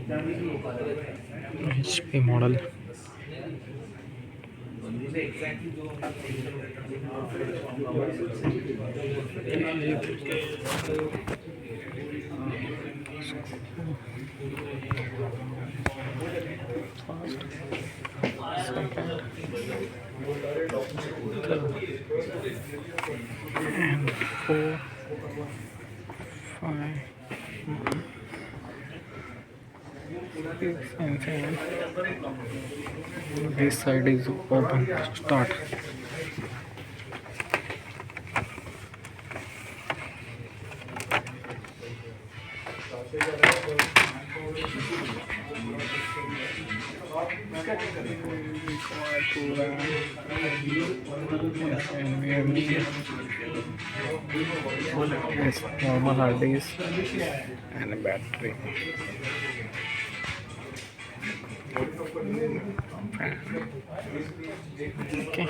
HP model. And 4, 5, 6 and 7. This side is open. Start. Yes, normal hard disk and a battery. Okay.